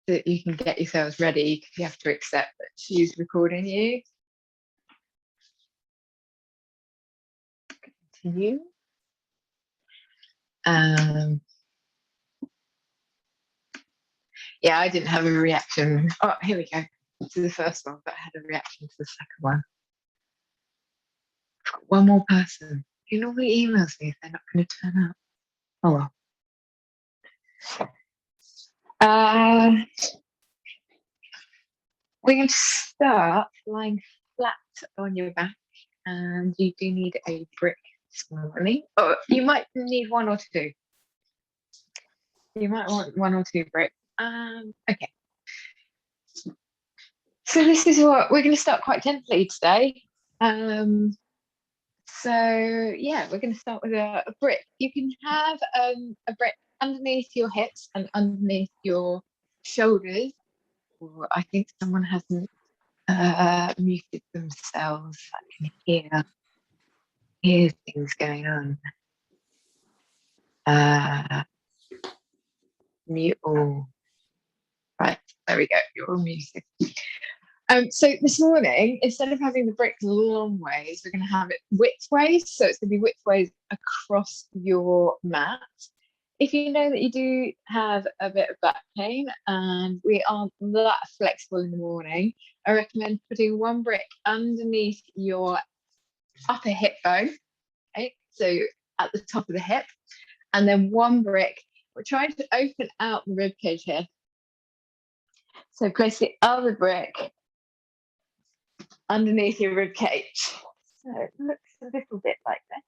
that you can get yourselves ready, because you have to accept that she's recording you. Continue. Yeah, I didn't have a reaction. Oh, here we go to the first one, but I had a reaction to the second one. I've got one more person who normally emails me if they're not going to turn up. Oh well. We're going to start lying flat on your back, and you do need a brick this morning. Oh, you might need one or two. You might want one or two bricks. Okay. So this is what we're going to start quite gently today. So yeah, we're going to start with a brick. You can have a brick underneath your hips and underneath your shoulders. Or I think someone hasn't muted themselves. I can hear things going on. Mute all. Right, there we go. You're all muted. So this morning, instead of having the bricks long ways, we're going to have it width ways. So it's going to be width ways across your mat. If you know that you do have a bit of back pain and we aren't that flexible in the morning, I recommend putting one brick underneath your upper hip bone, okay? So at the top of the hip, and then one brick. We're trying to open out the rib cage here. So place the other brick underneath your rib cage. So it looks a little bit like this.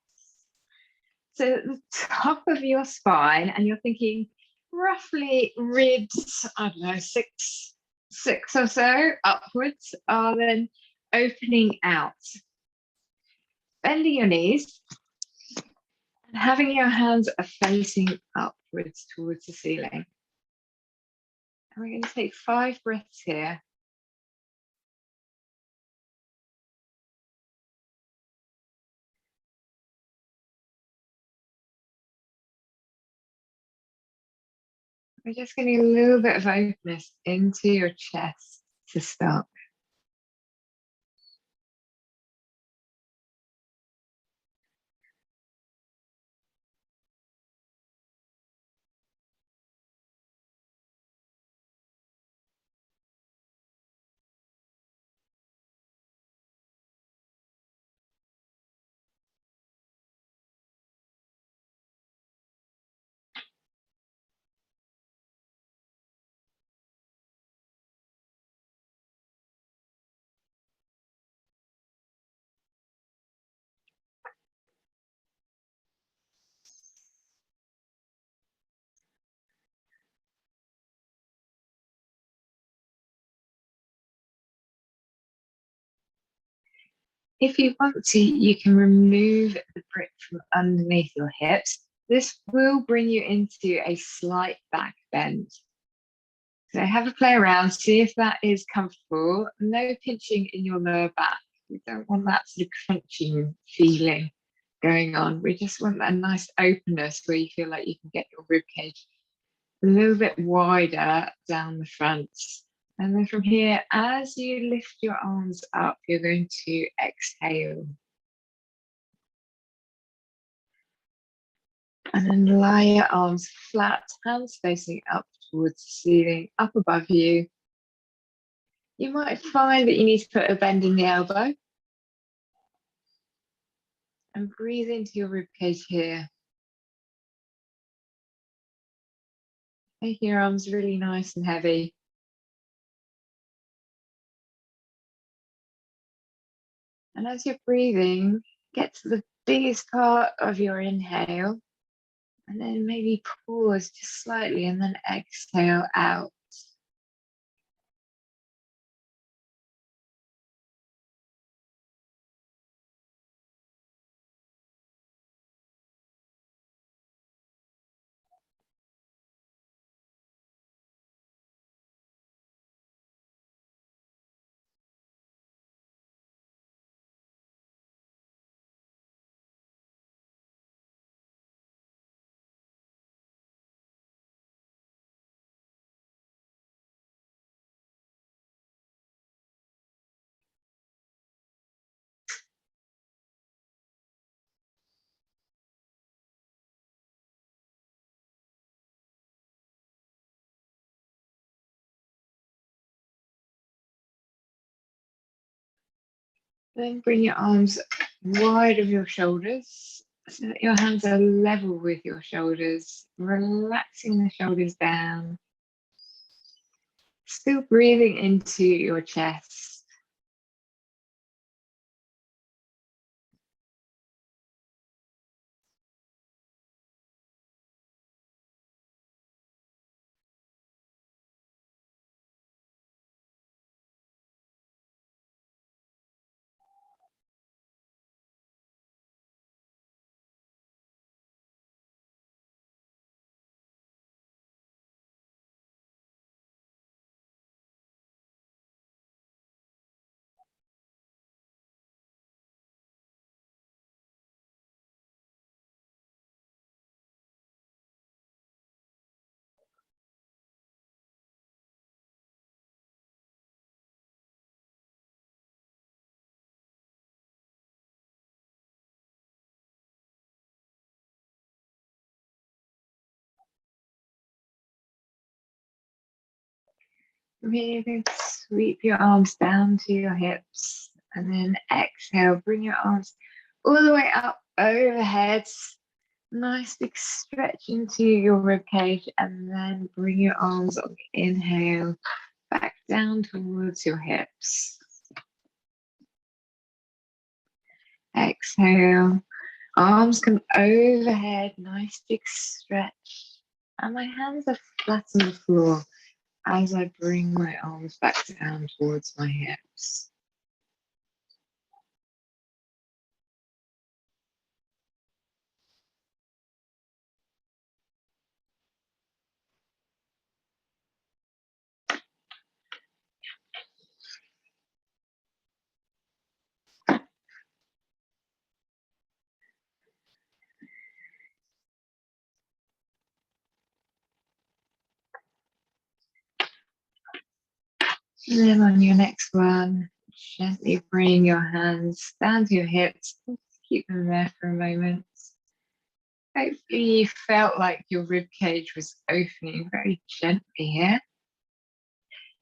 So at the top of your spine, and you're thinking roughly ribs, I don't know, six or so upwards, are then opening out. Bending your knees and having your hands facing upwards towards the ceiling. And we're going to take 5 breaths here. We're just getting a little bit of openness into your chest to start. If you want to, you can remove the brick from underneath your hips. This will bring you into a slight back bend. So have a play around, see if that is comfortable. No pinching in your lower back. We don't want that sort of crunching feeling going on. We just want that nice openness where you feel like you can get your rib cage a little bit wider down the front. And then from here, as you lift your arms up, you're going to exhale. And then lie your arms flat, hands facing up towards the ceiling, up above you. You might find that you need to put a bend in the elbow. And breathe into your rib cage here. Make your arms really nice and heavy. And as you're breathing, get to the biggest part of your inhale. And then maybe pause just slightly and then exhale out. Then bring your arms wide of your shoulders so that your hands are level with your shoulders, relaxing the shoulders down. Still breathing into your chest. From here, you're going to sweep your arms down to your hips and then exhale, bring your arms all the way up overhead. Nice big stretch into your rib cage, and then bring your arms on the inhale back down towards your hips. Exhale, arms come overhead, nice big stretch. And my hands are flat on the floor as I bring my arms back down towards my hips. And then on your next one, gently bring your hands down to your hips. Keep them there for a moment. Hopefully you felt like your rib cage was opening very gently here.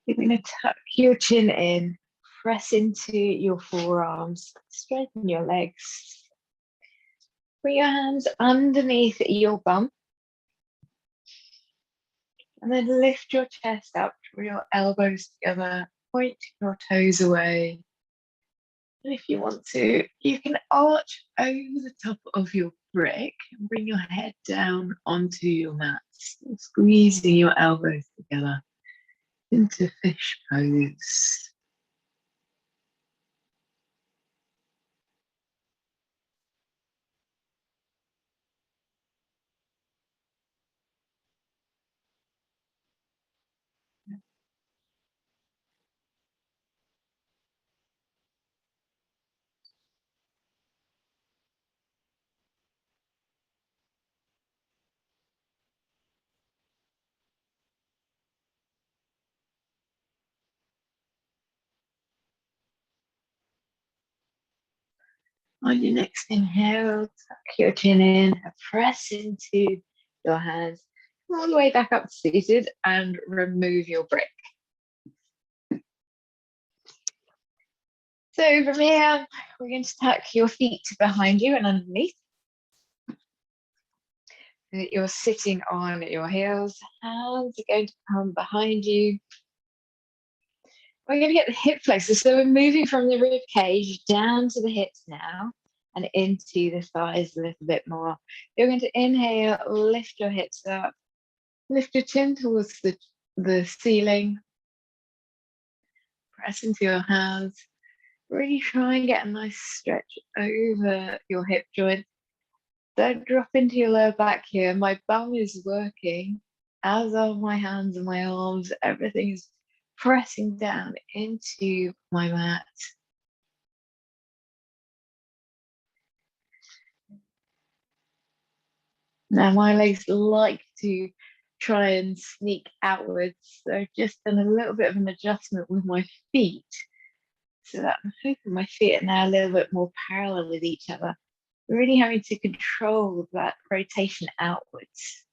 You're going to tuck your chin in, press into your forearms, straighten your legs. Bring your hands underneath your bum. And then lift your chest up, draw your elbows together, point your toes away. And if you want to, you can arch over the top of your brick and bring your head down onto your mat, squeezing your elbows together into fish pose. On your next inhale, tuck your chin in, press into your hands, all the way back up to seated, and remove your brick. So from here, we're going to tuck your feet behind you and underneath. So that you're sitting on your heels, hands are going to come behind you. We're going to get the hip flexors. So we're moving from the rib cage down to the hips now and into the thighs a little bit more. You're going to inhale, lift your hips up, lift your chin towards the ceiling, press into your hands. Really try and get a nice stretch over your hip joint. Don't drop into your lower back here. My bum is working, as are my hands and my arms. Everything is pressing down into my mat. Now my legs like to try and sneak outwards, so I've just done a little bit of an adjustment with my feet, so that I'm hoping my feet are now a little bit more parallel with each other. Really having to control that rotation outwards.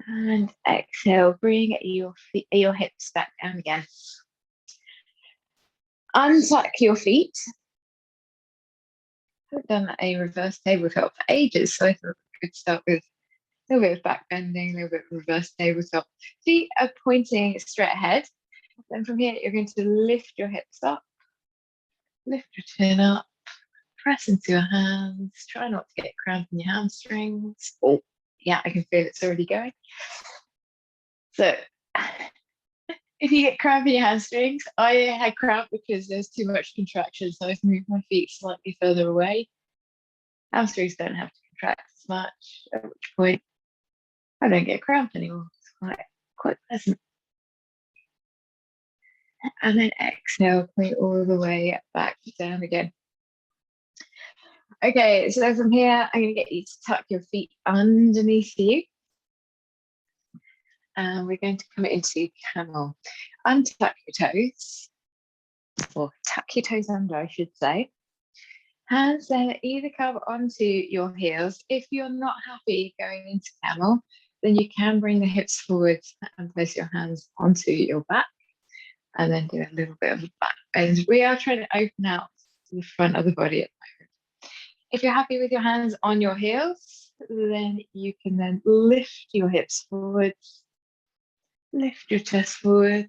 And exhale, bring your feet, your hips back down again. Untuck your feet. I've done a reverse tabletop for ages, so I thought we could start with a little bit of back bending, a little bit of reverse tabletop. Feet are pointing straight ahead. Then from here, you're going to lift your hips up, lift your chin up, press into your hands. Try not to get cramp in your hamstrings. Oh, yeah, I can feel it's already going. So if you get cramp in your hamstrings, I had cramp because there's too much contraction, so I've moved my feet slightly further away. Hamstrings don't have to contract as much, at which point I don't get cramp anymore. It's quite pleasant. And then exhale, point all the way back down again. Okay, so from here, I'm going to get you to tuck your feet underneath you. And we're going to come into camel. Untuck your toes, or tuck your toes under, I should say. Hands then either come onto your heels. If you're not happy going into camel, then you can bring the hips forward and place your hands onto your back, and then do a little bit of a back bend. We are trying to open out to the front of the body at the moment. If you're happy with your hands on your heels, then you can then lift your hips forwards, lift your chest forwards,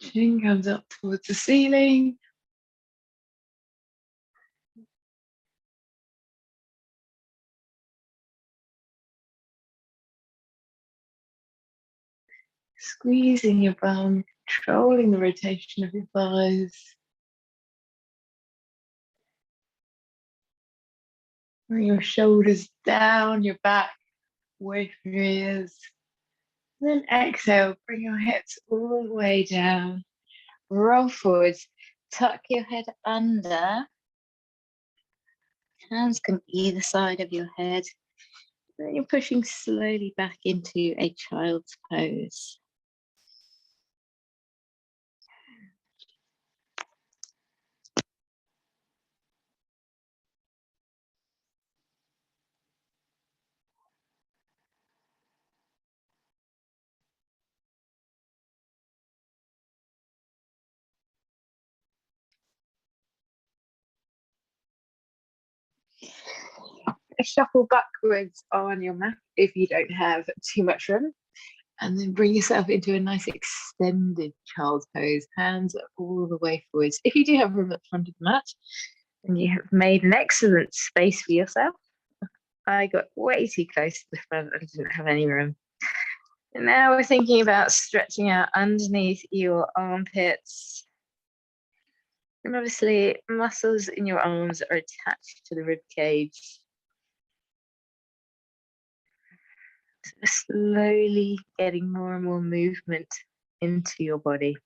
chin comes up towards the ceiling. Squeezing your bum, controlling the rotation of your thighs. Bring your shoulders down, your back, away from your ears. Then exhale, bring your hips all the way down. Roll forwards, tuck your head under. Hands come either side of your head. Then you're pushing slowly back into a child's pose. Shuffle backwards on your mat if you don't have too much room, and then bring yourself into a nice extended child's pose. Hands all the way forwards. If you do have room at the front of the mat, and you have made an excellent space for yourself. I got way too close to the front and didn't have any room. And now we're thinking about stretching out underneath your armpits. And obviously, muscles in your arms are attached to the rib cage. So slowly getting more and more movement into your body.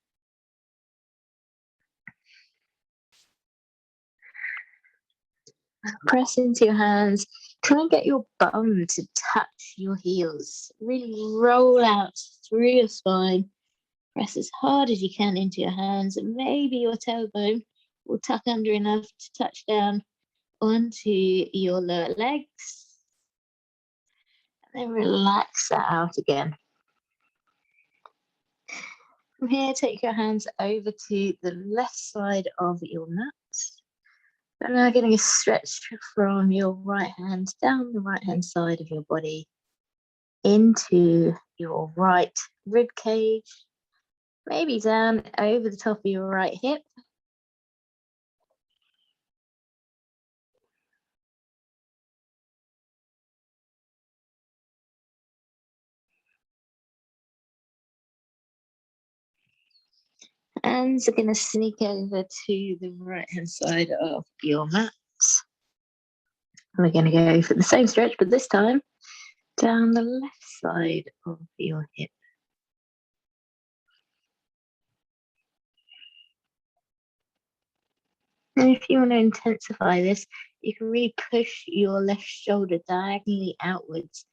Press into your hands. Try and get your bum to touch your heels. Really roll out through your spine. Press as hard as you can into your hands, and maybe your tailbone will tuck under enough to touch down onto your lower legs. And then relax that out again. From here, take your hands over to the left side of your mat. And now getting a stretch from your right hand down the right hand side of your body into your right rib cage, maybe down over the top of your right hip. Hands are going to sneak over to the right hand side of your mat. And we're going to go for the same stretch, but this time down the left side of your hip. And if you want to intensify this, you can really push your left shoulder diagonally outwards,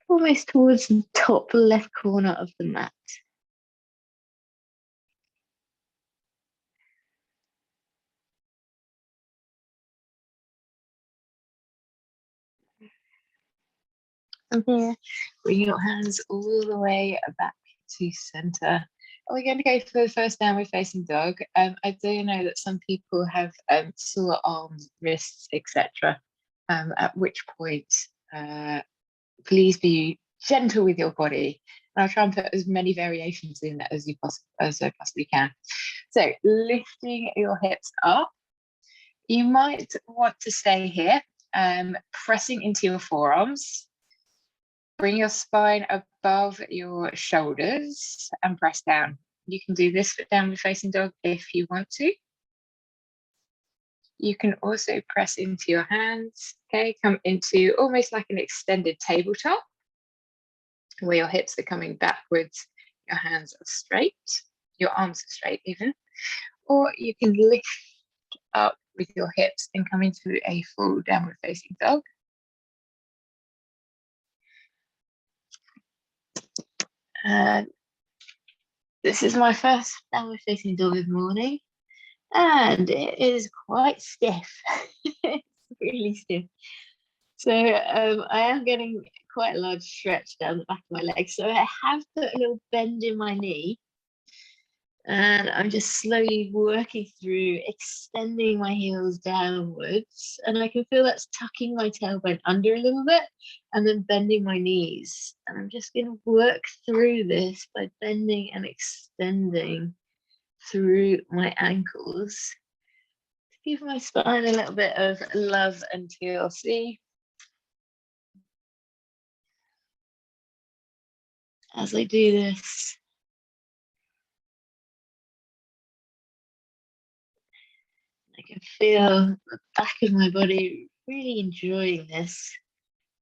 almost towards the top left corner of the mat. From here, bring your hands all the way back to center. We're going to go for the first downward facing dog. I do know that some people have sore arms, wrists, etc. At which point, please be gentle with your body. And I'll try and put as many variations in as I possibly can. So lifting your hips up. You might want to stay here, pressing into your forearms. Bring your spine above your shoulders and press down. You can do this for downward facing dog if you want to. You can also press into your hands, okay? Come into almost like an extended tabletop, where your hips are coming backwards, your hands are straight, your arms are straight even. Or you can lift up with your hips and come into a full downward facing dog. This is my first downward facing dog of the morning, and it is quite stiff. It's really stiff. So I am getting quite a large stretch down the back of my leg. So I have put a little bend in my knee, and I'm just slowly working through extending my heels downwards, and I can feel that's tucking my tailbone under a little bit and then bending my knees. And I'm just going to work through this by bending and extending through my ankles to give my spine a little bit of love and TLC. As I do this, I can feel the back of my body really enjoying this.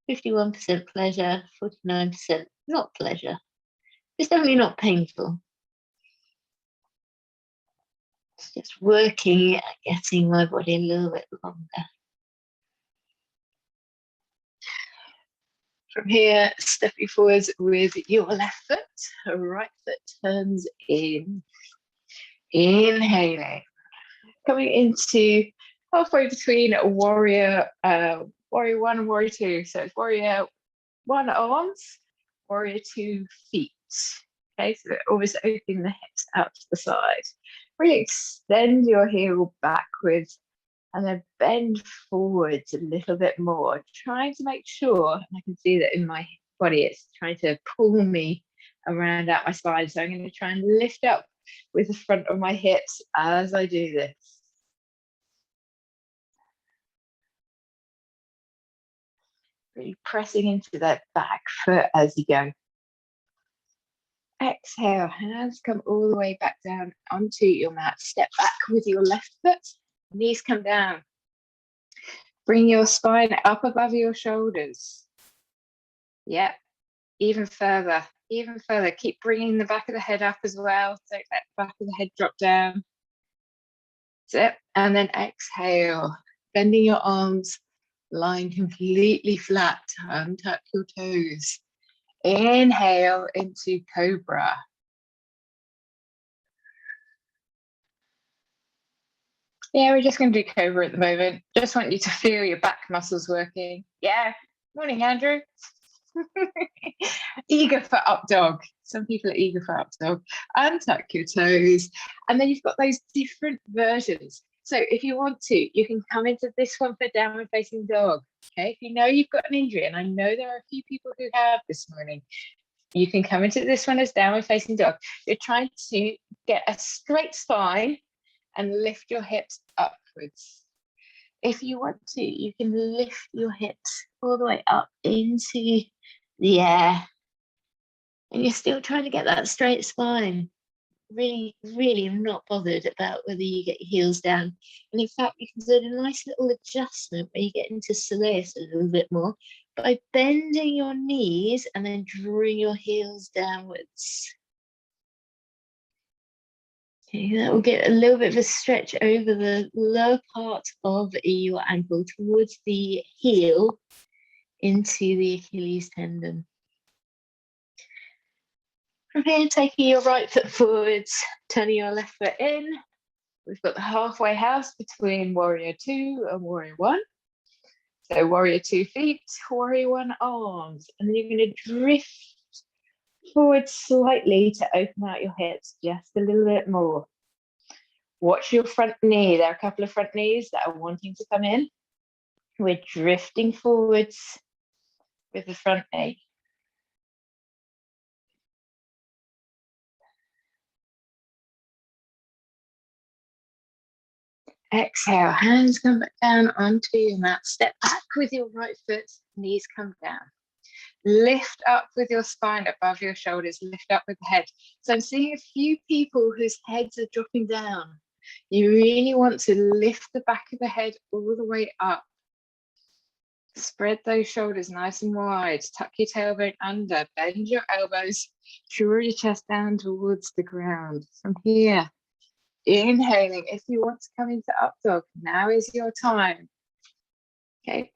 51% pleasure, 49% not pleasure. It's definitely not painful. It's just working at getting my body a little bit longer. From here, stepping forwards with your left foot, right foot turns in. Inhaling. Coming into halfway between warrior 1 and warrior 2. So it's warrior 1 arms, warrior 2 feet. Okay, so always opening the hips out to the side. Really extend your heel backwards and then bend forwards a little bit more, trying to make sure, and I can see that in my body, it's trying to pull me around out my spine. So I'm going to try and lift up with the front of my hips as I do this. Really pressing into that back foot as you go. Exhale, hands come all the way back down onto your mat. Step back with your left foot, knees come down. Bring your spine up above your shoulders. Yeah, even further, even further. Keep bringing the back of the head up as well. So let the back of the head drop down. That's it. And then exhale, bending your arms, lying completely flat. Untuck your toes. Inhale into cobra. Yeah, we're just going to do cobra at the moment. Just want you to feel your back muscles working. Yeah. Morning, Andrew. Eager for up dog. Some people are eager for up dog. Untuck your toes. And then you've got those different versions. So if you want to, you can come into this one for downward facing dog. Okay. If you know you've got an injury, and I know there are a few people who have this morning, you can come into this one as downward facing dog. You're trying to get a straight spine and lift your hips upwards. If you want to, you can lift your hips all the way up into the air. And you're still trying to get that straight spine. Really, really not bothered about whether you get your heels down. And in fact, you can do a nice little adjustment where you get into soleus a little bit more by bending your knees and then drawing your heels downwards. Okay, that will get a little bit of a stretch over the lower part of your ankle towards the heel into the Achilles tendon. From here, taking your right foot forwards, turning your left foot in. We've got the halfway house between warrior 2 and warrior 1. So warrior 2 feet, warrior 1 arms, and then you're going to drift forward slightly to open out your hips just a little bit more. Watch your front knee. There are a couple of front knees that are wanting to come in. We're drifting forwards with the front knee. Exhale, hands come back down onto your mat. Step back with your right foot, knees come down. Lift up with your spine above your shoulders, lift up with the head. So I'm seeing a few people whose heads are dropping down. You really want to lift the back of the head all the way up. Spread those shoulders nice and wide. Tuck your tailbone under, bend your elbows, draw your chest down towards the ground. From here, inhaling. If you want to come into up dog, now is your time. Okay.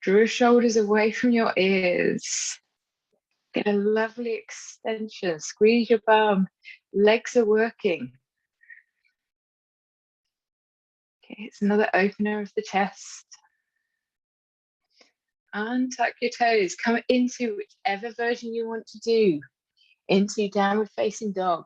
Draw your shoulders away from your ears. Get a lovely extension. Squeeze your bum. Legs are working. Okay, it's another opener of the chest. Untuck your toes. Come into whichever version you want to do. Into downward facing dog.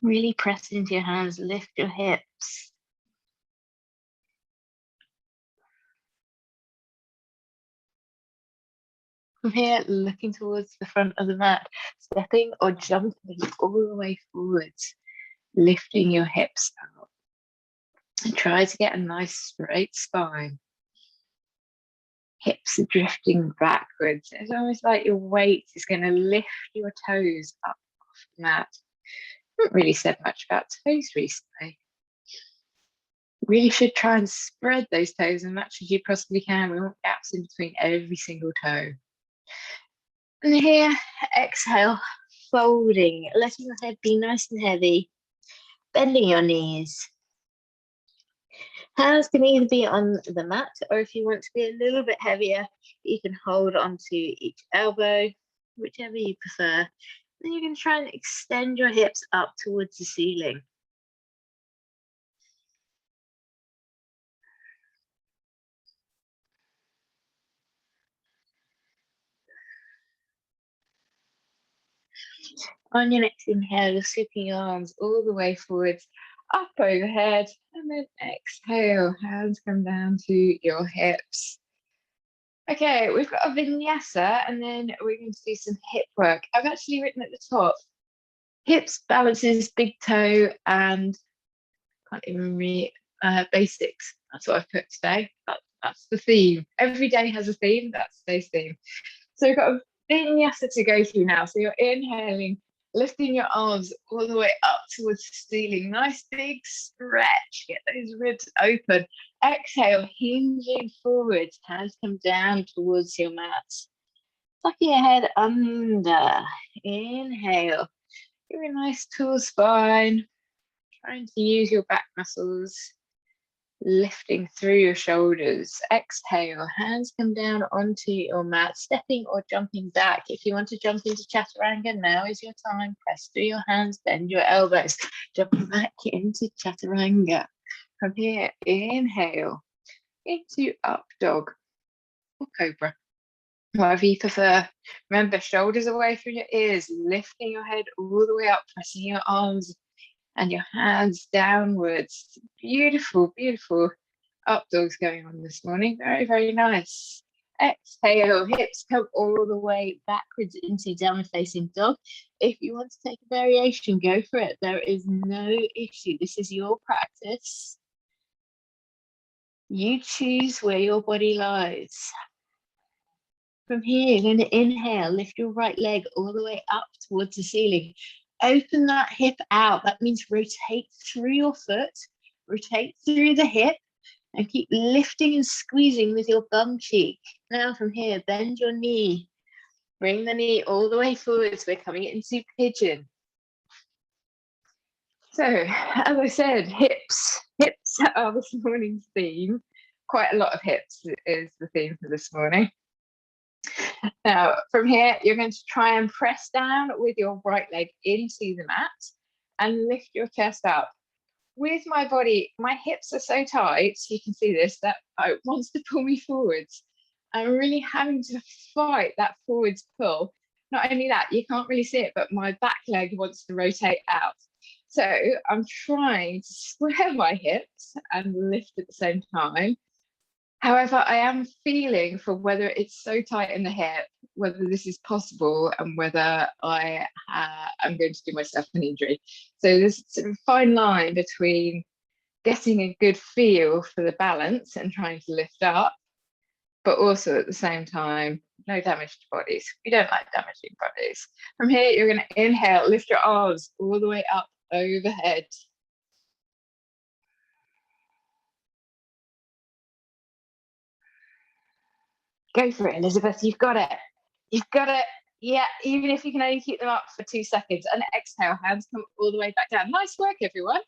Really press into your hands, lift your hips. From here, looking towards the front of the mat, stepping or jumping all the way forwards, lifting your hips out. And try to get a nice straight spine. Hips are drifting backwards. It's almost like your weight is going to lift your toes up off the mat. I haven't really said much about toes recently. Really should try and spread those toes as much as you possibly can. We want gaps in between every single toe. And here, exhale, folding, letting your head be nice and heavy, bending your knees. Hands can either be on the mat, or if you want to be a little bit heavier, you can hold onto each elbow, whichever you prefer. Then you're going to try and extend your hips up towards the ceiling. On your next inhale, you're sweeping your arms all the way forwards, up overhead, and then exhale, hands come down to your hips. Okay, we've got a vinyasa, and then we're going to do some hip work. I've actually written at the top, hips, balances, big toe, and can't even read basics. That's what I've put today. That's the theme. Every day has a theme. That's today's theme. So we've got a vinyasa to go through now. So you're inhaling, lifting your arms all the way up towards the ceiling. Nice big stretch. Get those ribs open. Exhale, hinging forwards. Hands come down towards your mat. Tuck your head under. Inhale. Give a nice tall spine. Trying to use your back muscles. Lifting through your shoulders. Exhale, hands come down onto your mat, stepping or jumping back. If you want to jump into chaturanga, now is your time. Press through your hands, bend your elbows, jumping back into chaturanga. From here, inhale into up dog or cobra, whatever you prefer. Remember, shoulders away from your ears, lifting your head all the way up, pressing your arms and your hands downwards. Beautiful, beautiful up dogs going on this morning. Very, very nice. Exhale, hips come all the way backwards into downward facing dog. If you want to take a variation, go for it. There is no issue. This is your practice. You choose where your body lies. From here, you're going to inhale, lift your right leg all the way up towards the ceiling. Open that hip out. That means rotate through your foot, rotate through the hip, and keep lifting and squeezing with your bum cheek. Now from here, bend your knee. Bring the knee all the way forwards. We're coming into pigeon. So, as I said, hips are this morning's theme. Quite a lot of hips is the theme for this morning. Now, from here, you're going to try and press down with your right leg into the mat and lift your chest up. With my body, my hips are so tight, you can see this, that it wants to pull me forwards. I'm really having to fight that forwards pull. Not only that, you can't really see it, but my back leg wants to rotate out. So I'm trying to square my hips and lift at the same time. However, I am feeling for whether it's so tight in the hip, whether this is possible, and whether I'm going to do myself an injury. So there's sort of a fine line between getting a good feel for the balance and trying to lift up, but also at the same time, no damage to bodies. We don't like damaging bodies. From here, you're going to inhale, lift your arms all the way up overhead. Go for it, Elizabeth. You've got it. You've got it. Yeah, even if you can only keep them up for 2 seconds. And exhale, hands come all the way back down. Nice work, everyone.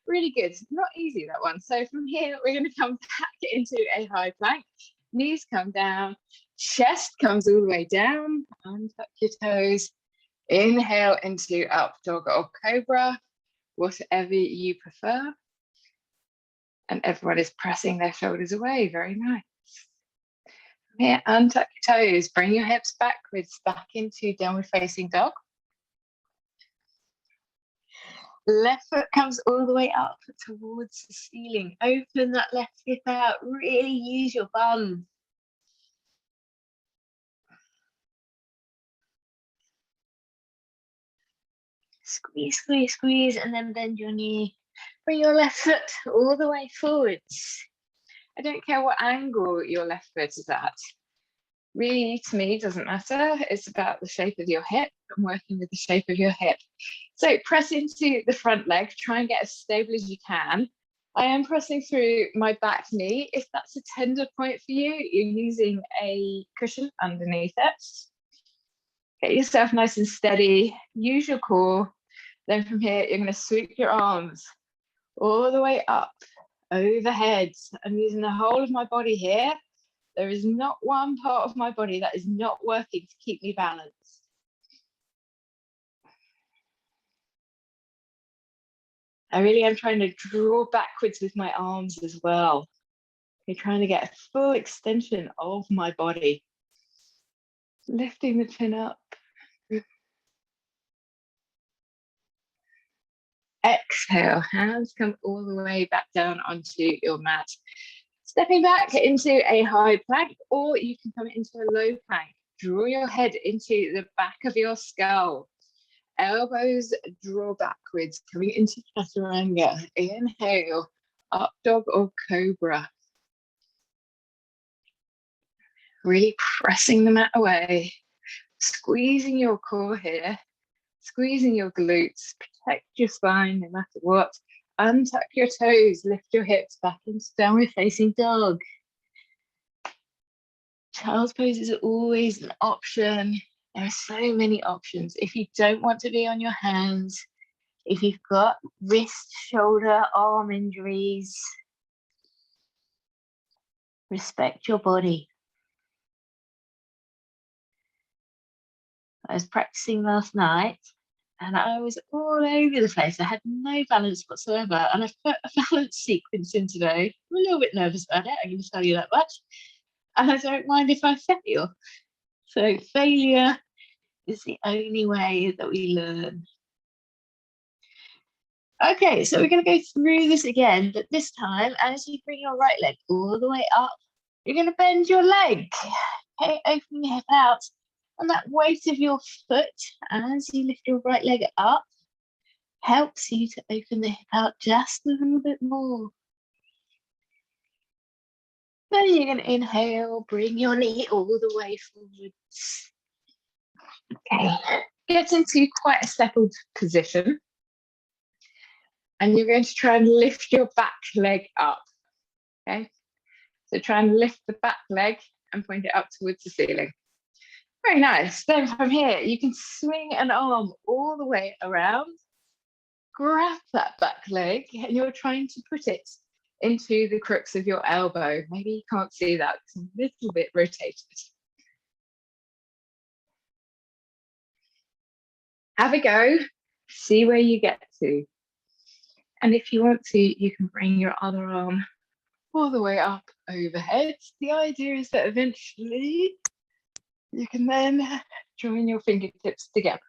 Really good. Not easy, that one. So from here, we're going to come back into a high plank. Knees come down. Chest comes all the way down. Untuck your toes. Inhale into up dog or cobra, whatever you prefer. And everyone is pressing their shoulders away. Very nice. Here, untuck your toes, bring your hips backwards, back into downward facing dog. Left foot comes all the way up towards the ceiling. Open that left hip out, really use your bum. Squeeze, squeeze, squeeze, and then bend your knee. Bring your left foot all the way forwards. I don't care what angle your left foot is at. Really, to me, doesn't matter. It's about the shape of your hip and working with the shape of your hip. So press into the front leg, try and get as stable as you can. I am pressing through my back knee. If that's a tender point for you, you're using a cushion underneath it. Get yourself nice and steady, use your core. Then from here, you're going to sweep your arms all the way up, overhead. I'm using the whole of my body here. There is not one part of my body that is not working to keep me balanced. I really am trying to draw backwards with my arms as well. I'm trying to get a full extension of my body. Lifting the chin up. Exhale, hands come all the way back down onto your mat. Stepping back into a high plank, or you can come into a low plank. Draw your head into the back of your skull. Elbows draw backwards, coming into chaturanga. Inhale, up dog or cobra. Really pressing the mat away. Squeezing your core here. Squeezing your glutes. Protect your spine no matter what. Untuck your toes. Lift your hips back into downward facing dog. Child's pose is always an option. There are so many options. If you don't want to be on your hands, if you've got wrist, shoulder, arm injuries, respect your body. I was practicing last night and I was all over the place. I had no balance whatsoever. And I've put a balance sequence in today. I'm a little bit nervous about it, I can tell you that much. And I don't mind if I fail. So failure is the only way that we learn. Okay, so we're going to go through this again, but this time, as you bring your right leg all the way up, you're going to bend your leg. Okay, open your hip out. And that weight of your foot as you lift your right leg up helps you to open the hip out just a little bit more. Then you're going to inhale, bring your knee all the way forwards. Okay, get into quite a settled position. And you're going to try and lift your back leg up. Okay, so try and lift the back leg and point it up towards the ceiling. Very nice. Then from here, you can swing an arm all the way around, grab that back leg and you're trying to put it into the crooks of your elbow. Maybe you can't see that, it's a little bit rotated. Have a go, see where you get to. And if you want to, you can bring your other arm all the way up overhead. The idea is that eventually you can then join your fingertips together.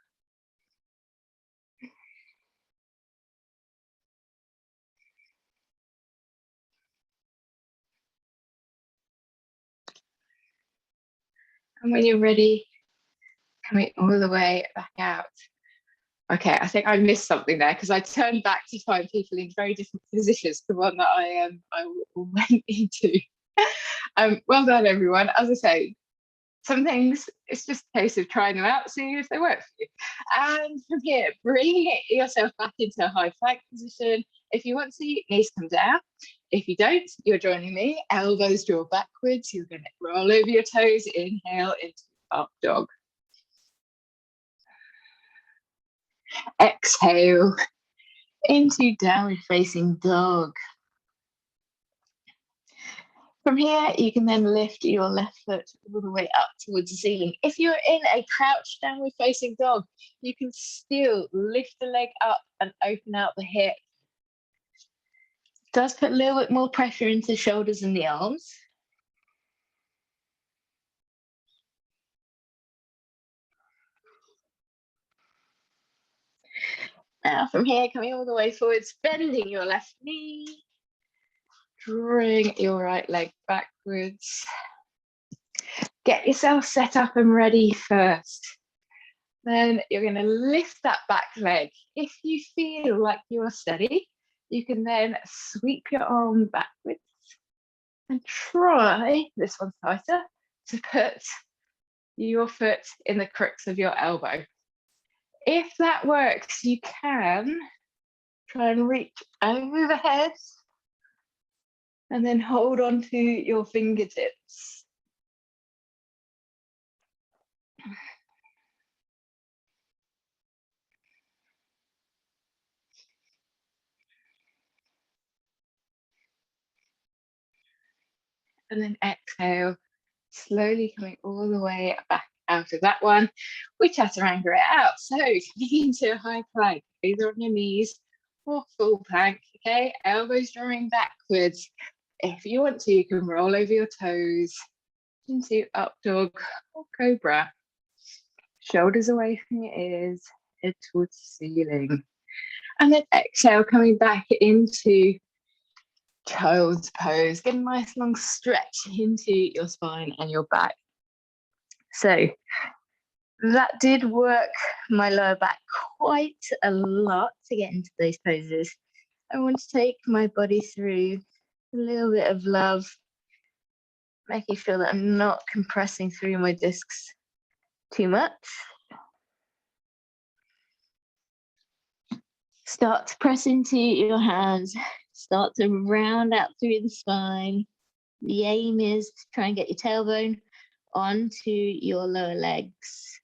And when you're ready, coming all the way back out. Okay, I think I missed something there because I turned back to find people in very different positions to the one that I went into. Well done, everyone. As I say, some things it's just a case of trying them out, see if they work for you. And from here, bring yourself back into a high plank position. If you want to, knees come down. If you don't, you're joining me. Elbows draw backwards. You're going to roll over your toes. Inhale into up dog. Exhale into downward facing dog. From here, you can then lift your left foot all the way up towards the ceiling. If you're in a crouched downward facing dog, you can still lift the leg up and open out the hip. It does put a little bit more pressure into the shoulders and the arms. Now from here, coming all the way forwards, bending your left knee, drawing your right leg backwards. Get yourself set up and ready first. Then you're going to lift that back leg. If you feel like you're steady, you can then sweep your arm backwards and try, this one's tighter, to put your foot in the crooks of your elbow. If that works, you can try and reach over the head and then hold on to your fingertips. And then exhale, slowly coming all the way back out of that one. We chaturanga it out. So coming into a high plank, either on your knees or full plank, okay? Elbows drawing backwards. If you want to, you can roll over your toes into up dog or cobra. Shoulders away from your ears, head towards the ceiling. And then exhale, coming back into child's pose. Get a nice long stretch into your spine and your back. So that did work my lower back quite a lot to get into those poses. I want to take my body through a little bit of love, making sure that I'm not compressing through my discs too much. Start to press into your hands, start to round out through the spine. The aim is to try and get your tailbone onto your lower legs.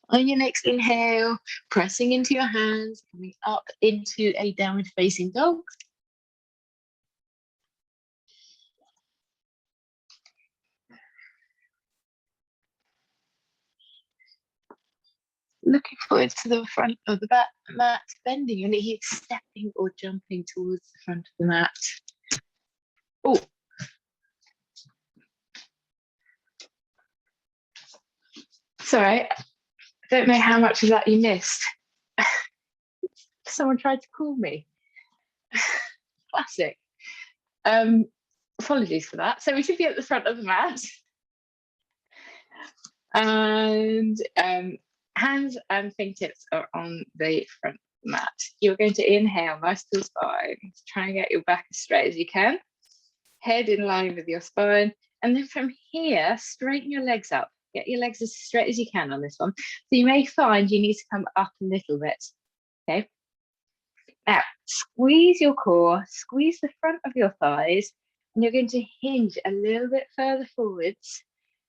On your next inhale, pressing into your hands, coming up into a downward facing dog. Looking forward to the front of the mat, bending your knee, stepping or jumping towards the front of the mat. Oh. Sorry, I don't know how much of that you missed. Someone tried to call me. Classic. Apologies for that. So we should be at the front of the mat. And hands and fingertips are on the front of the mat. You're going to inhale, nice to the spine. Try and get your back as straight as you can. Head in line with your spine. And then from here, straighten your legs up. Get your legs as straight as you can on this one. So you may find you need to come up a little bit. Okay. Now, squeeze your core, squeeze the front of your thighs, And you're going to hinge a little bit further forwards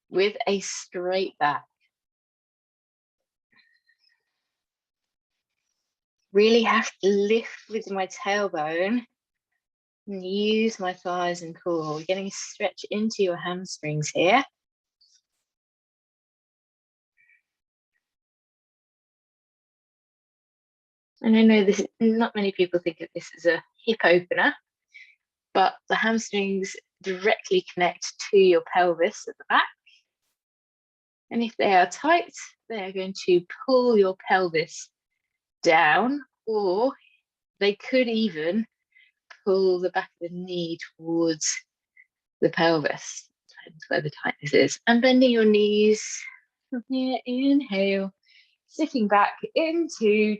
with a straight back. Really have to lift with my tailbone and use my thighs and core. We're getting a stretch into your hamstrings here. And I know this, not many people think of this as a hip opener, but the hamstrings directly connect to your pelvis at the back. And if they are tight, they are going to pull your pelvis down, or they could even pull the back of the knee towards the pelvis. Depends where the tightness is. And bending your knees from here, inhale, sitting back into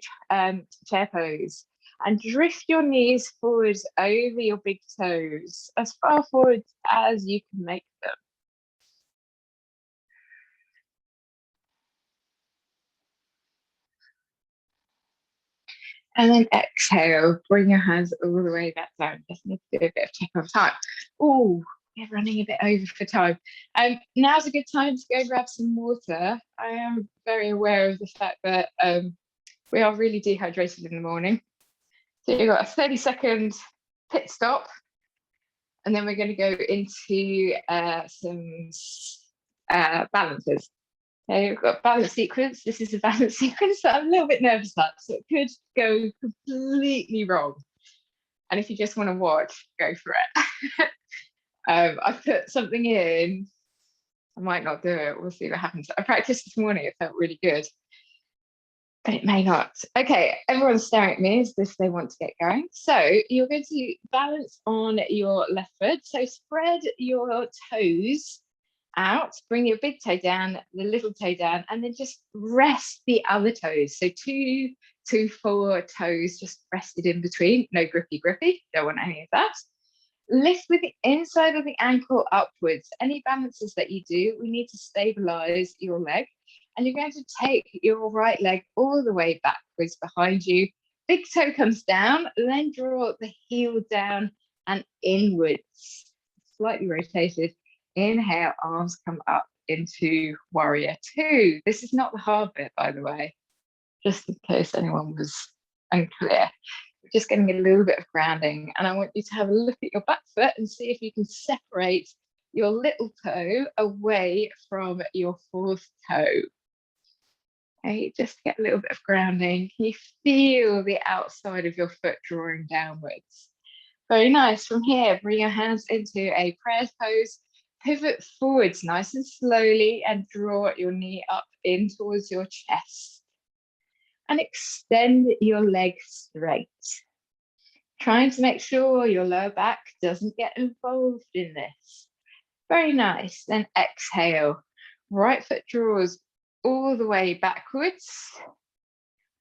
chair pose. And drift your knees forwards over your big toes, as far forward as you can make them. And then exhale, bring your hands all the way back down. Just need to do a bit of check on time. Oh, we're running a bit over for time. Now's a good time to go grab some water. I am very aware of the fact that we are really dehydrated in the morning. So you've got a 30-second pit stop, and then we're going to go into some balances. Okay, we've got balance sequence. This is a balance sequence that I'm a little bit nervous about, so it could go completely wrong. And if you just want to watch, go for it. I put something in. I might not do it. We'll see what happens. I practiced this morning. It felt really good, but it may not. Okay, everyone's staring at me as if they want to get going. So you're going to balance on your left foot. So spread your toes out, bring your big toe down, the little toe down, and then just rest the other toes. So 2 to 4 toes just rested in between. No grippy, don't want any of that. Lift with the inside of the ankle upwards. Any balances that you do, we need to stabilize your leg. And you're going to take your right leg all the way backwards behind you. Big toe comes down, then draw the heel down and inwards. Slightly rotated. Inhale, arms come up into warrior 2. This is not the hard bit, by the way, just in case anyone was unclear. We're just getting a little bit of grounding, and I want you to have a look at your back foot and see if you can separate your little toe away from your 4th toe. Okay, just get a little bit of grounding. Can you feel the outside of your foot drawing downwards? Very nice. From here, bring your hands into a prayer pose. Pivot forwards nice and slowly and draw your knee up in towards your chest. And extend your leg straight. Trying to make sure your lower back doesn't get involved in this. Very nice. Then exhale. Right foot draws all the way backwards.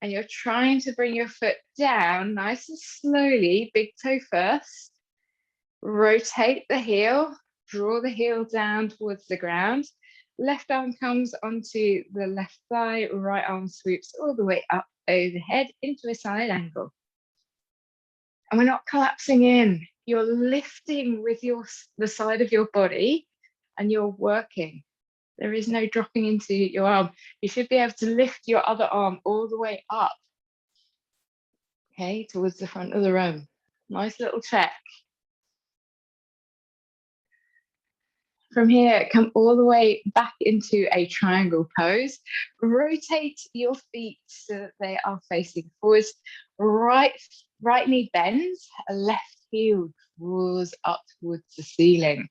And you're trying to bring your foot down nice and slowly, big toe first. Rotate the heel. Draw the heel down towards the ground. Left arm comes onto the left thigh, right arm swoops all the way up overhead into a side angle. And we're not collapsing in. You're lifting with the side of your body and you're working. There is no dropping into your arm. You should be able to lift your other arm all the way up, okay, towards the front of the room. Nice little check. From here, come all the way back into a triangle pose. Rotate your feet so that they are facing forwards. Right knee bends, left heel draws up towards the ceiling.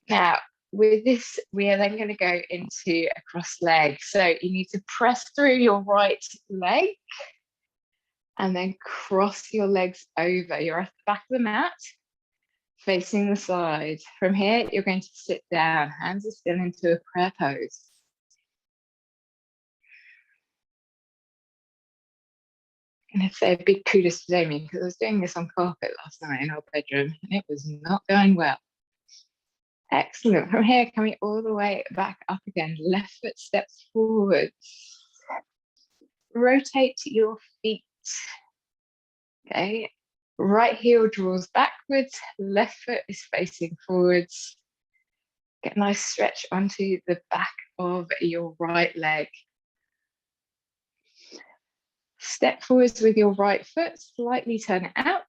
Now, with this, we are then going to go into a cross leg. So you need to press through your right leg and then cross your legs over. You're at the back of the mat, facing the side. From here, you're going to sit down. Hands are still into a prayer pose. I'm going to say a big kudos to Damien because I was doing this on carpet last night in our bedroom and it was not going well. Excellent. From here, coming all the way back up again. Left foot steps forward. Rotate your feet. Okay. Right heel draws backwards, left foot is facing forwards. Get a nice stretch onto the back of your right leg. Step forwards with your right foot, slightly turn it out.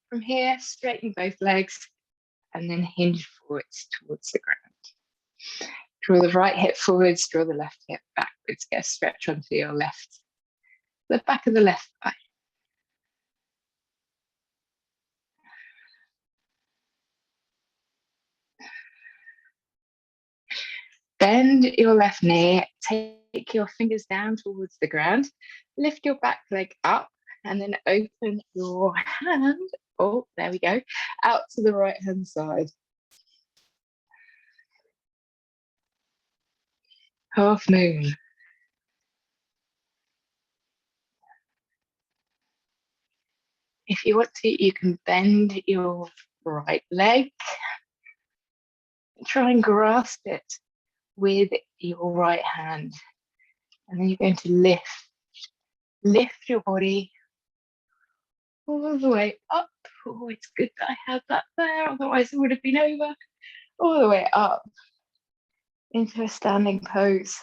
From here, straighten both legs and then hinge forwards towards the ground. Draw the right hip forwards, draw the left hip backwards, get a stretch onto your left, the back of the left thigh. Bend your left knee, take your fingers down towards the ground, lift your back leg up, and then open your hand, oh, there we go, out to the right hand side. Half moon. If you want to, you can bend your right leg, try and grasp it with your right hand, and then you're going to lift your body all the way up. Oh, it's good that I had that there, otherwise it would have been over. All the way up into a standing pose.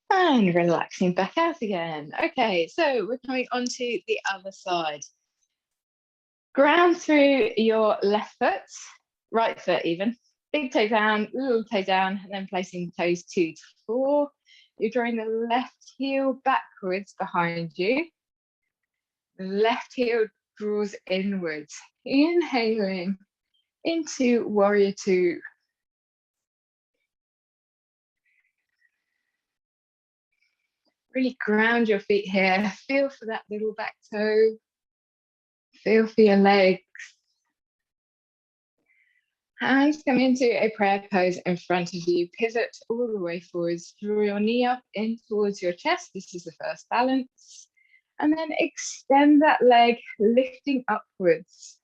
And relaxing back out again. Okay, so we're coming onto the other side. Ground through your left foot, right foot even. Big toe down, little toe down, and then placing toes 2 to 4. You're drawing the left heel backwards behind you. Left heel draws inwards. Inhaling into warrior 2. Really ground your feet here. Feel for that little back toe. Feel for your legs. Hands come into a prayer pose in front of you. Pivot all the way forwards. Draw your knee up in towards your chest. This is the first balance. And then extend that leg, lifting upwards.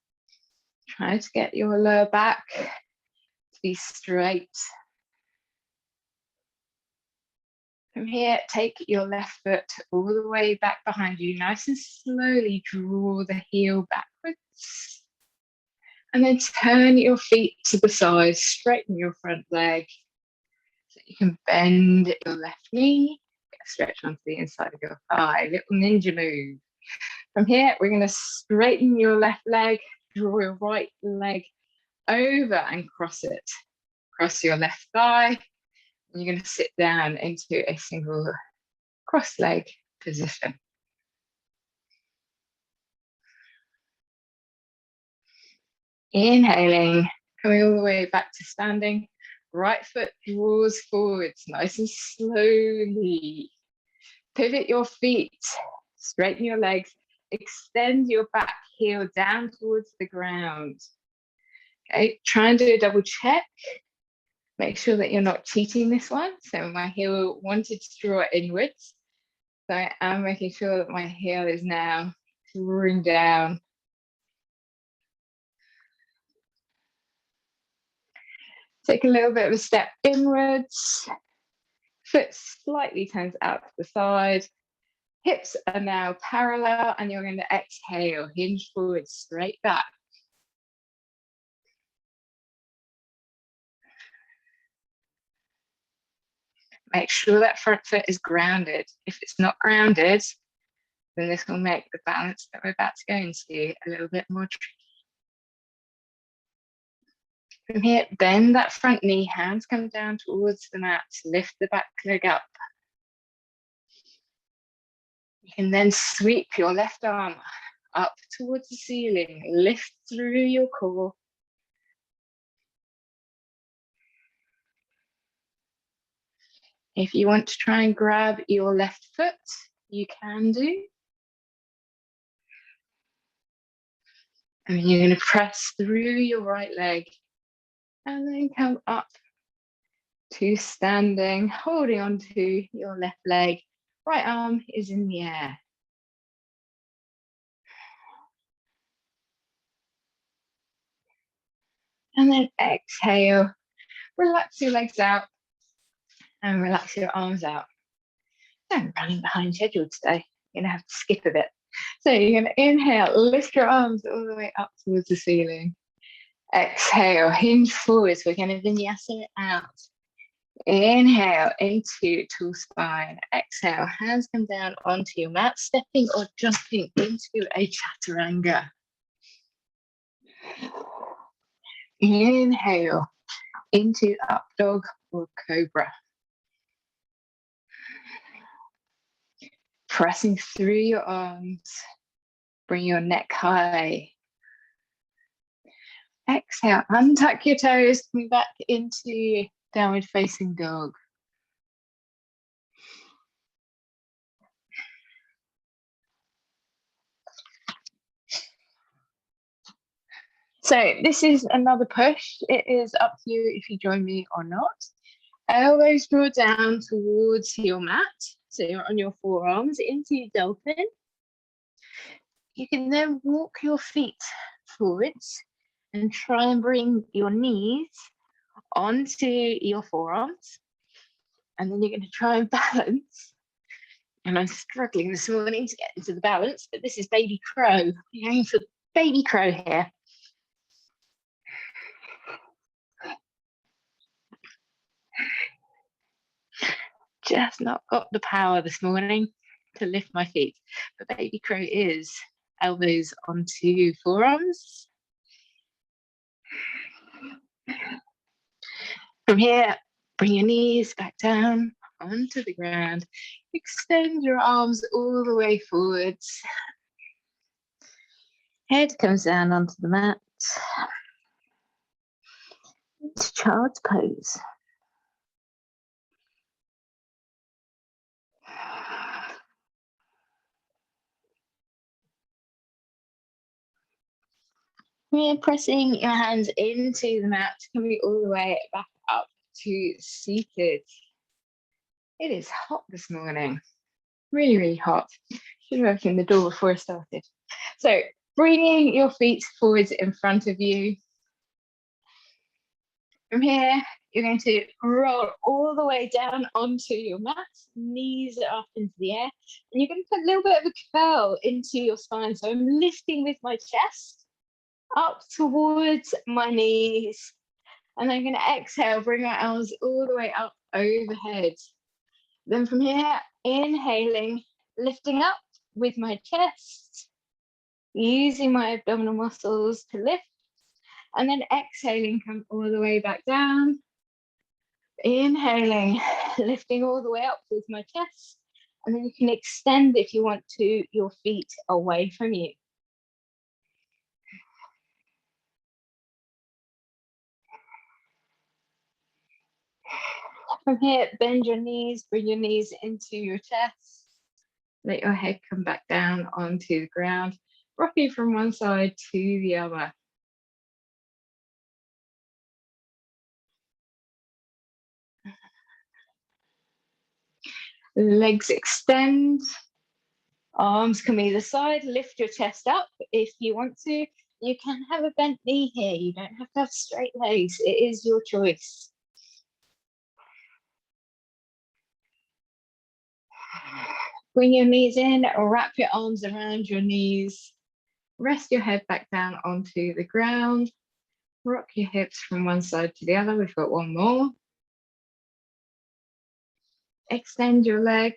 Try to get your lower back to be straight. From here, take your left foot all the way back behind you. Nice and slowly draw the heel backwards. And then turn your feet to the side, straighten your front leg. So you can bend your left knee, get a stretch onto the inside of your thigh, little ninja move. From here, we're going to straighten your left leg, draw your right leg over and cross it. Cross your left thigh. And you're going to sit down into a single cross leg position. Inhaling, coming all the way back to standing. Right foot draws forwards, nice and slowly. Pivot your feet, straighten your legs, extend your back heel down towards the ground. Okay, try and do a double check. Make sure that you're not cheating this one. So my heel wanted to draw inwards. So I am making sure that my heel is now drawing down. Take a little bit of a step inwards. Foot slightly turns out to the side. Hips are now parallel, and you're going to exhale, hinge forward, straight back. Make sure that front foot is grounded. If it's not grounded, then this will make the balance that we're about to go into a little bit more tricky. From here, bend that front knee, hands come down towards the mat, lift the back leg up. You can then sweep your left arm up towards the ceiling, lift through your core. If you want to try and grab your left foot, you can do. And you're going to press through your right leg and then come up to standing, holding onto your left leg. Right arm is in the air. And then exhale, Relax your legs out and relax your arms out. I'm running behind schedule today. You're gonna have to skip a bit. So you're gonna inhale, lift your arms all the way up towards the ceiling. Exhale, hinge forwards. We're gonna vinyasa it out. Inhale into tall spine. Exhale, hands come down onto your mat, stepping or jumping into a chaturanga. Inhale into up dog or cobra. Pressing through your arms, bring your neck high. Exhale, untuck your toes, coming back into downward facing dog. So this is another push. It is up to you if you join me or not. Elbows draw down towards your mat. So you're on your forearms into dolphin. You can then walk your feet forwards and try and bring your knees onto your forearms. And then you're going to try and balance. And I'm struggling this morning to get into the balance, but this is baby crow. You're going for baby crow here. Just not got the power this morning to lift my feet. But baby crow is elbows onto forearms. From here, bring your knees back down onto the ground. Extend your arms all the way forwards. Head comes down onto the mat. It's child's pose. We're pressing your hands into the mat, coming all the way back up to seated. It is hot this morning. Really, really hot. Should have opened the door before I started. So bringing your feet forwards in front of you. From here, you're going to roll all the way down onto your mat, knees are up into the air, and you're going to put a little bit of a curl into your spine. So I'm lifting with my chest up towards my knees, and I'm going to exhale, bring my arms all the way up overhead. Then from here, inhaling, lifting up with my chest, using my abdominal muscles to lift, and then exhaling, come all the way back down. Inhaling, lifting all the way up with my chest, and then you can extend if you want to your feet away from you. From here, bend your knees, bring your knees into your chest. Let your head come back down onto the ground. Rocking from one side to the other. Legs extend. Arms come either side. Lift your chest up if you want to. You can have a bent knee here. You don't have to have straight legs. It is your choice. Bring your knees in, wrap your arms around your knees. Rest your head back down onto the ground. Rock your hips from one side to the other. We've got one more. Extend your legs.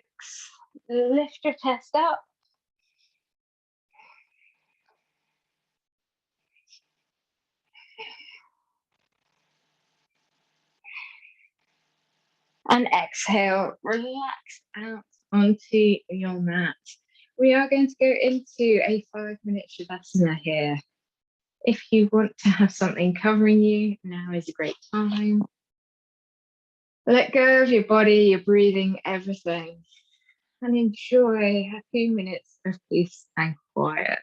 Lift your chest up. And exhale, relax out onto your mat. We are going to go into a 5-minute Shavasana here. If you want to have something covering you, now is a great time. Let go of your body, your breathing, everything, and enjoy a few minutes of peace and quiet.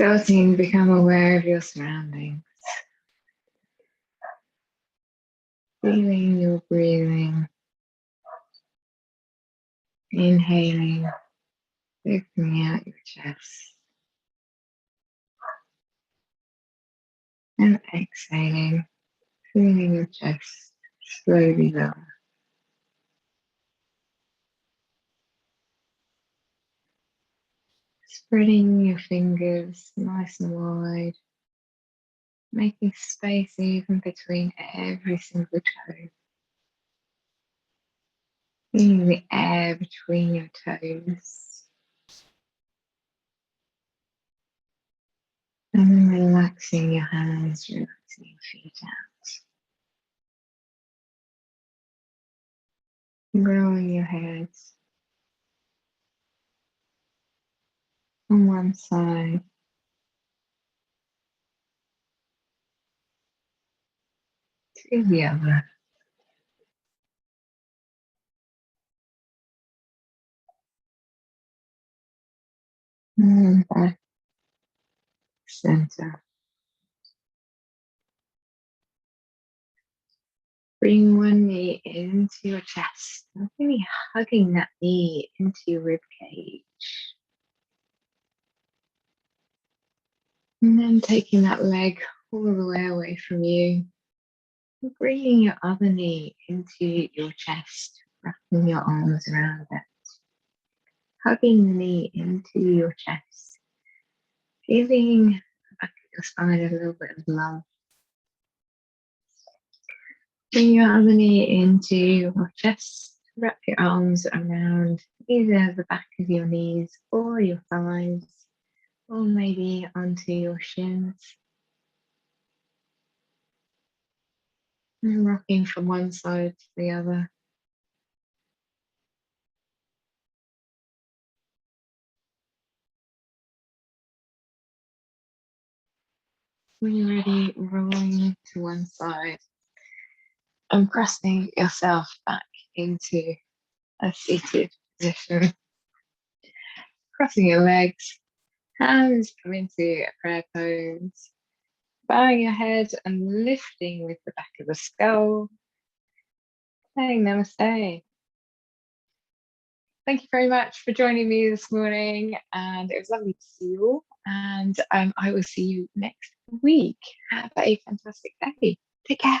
Starting to become aware of your surroundings, feeling your breathing, inhaling, opening out your chest, and exhaling, feeling your chest slowly lower. Spreading your fingers nice and wide, making space even between every single toe. Feeling the air between your toes. And then relaxing your hands, relaxing your feet out. Growing your head on one side to the other. And back, center. Bring one knee into your chest. And really hugging that knee into your rib cage. And then taking that leg all the way away from you. And bringing your other knee into your chest. Wrapping your arms around it. Hugging the knee into your chest. Feeling the back of your spine a little bit of love. Bring your other knee into your chest. Wrap your arms around either the back of your knees or your thighs, or maybe onto your shins. And rocking from one side to the other. When you're ready, rolling to one side and pressing yourself back into a seated position. Crossing your legs, hands come into a prayer pose. Bowing your head and lifting with the back of the skull. Saying namaste. Thank you very much for joining me this morning, and it was lovely to see you all. And I will see you next week. Have a fantastic day. Take care.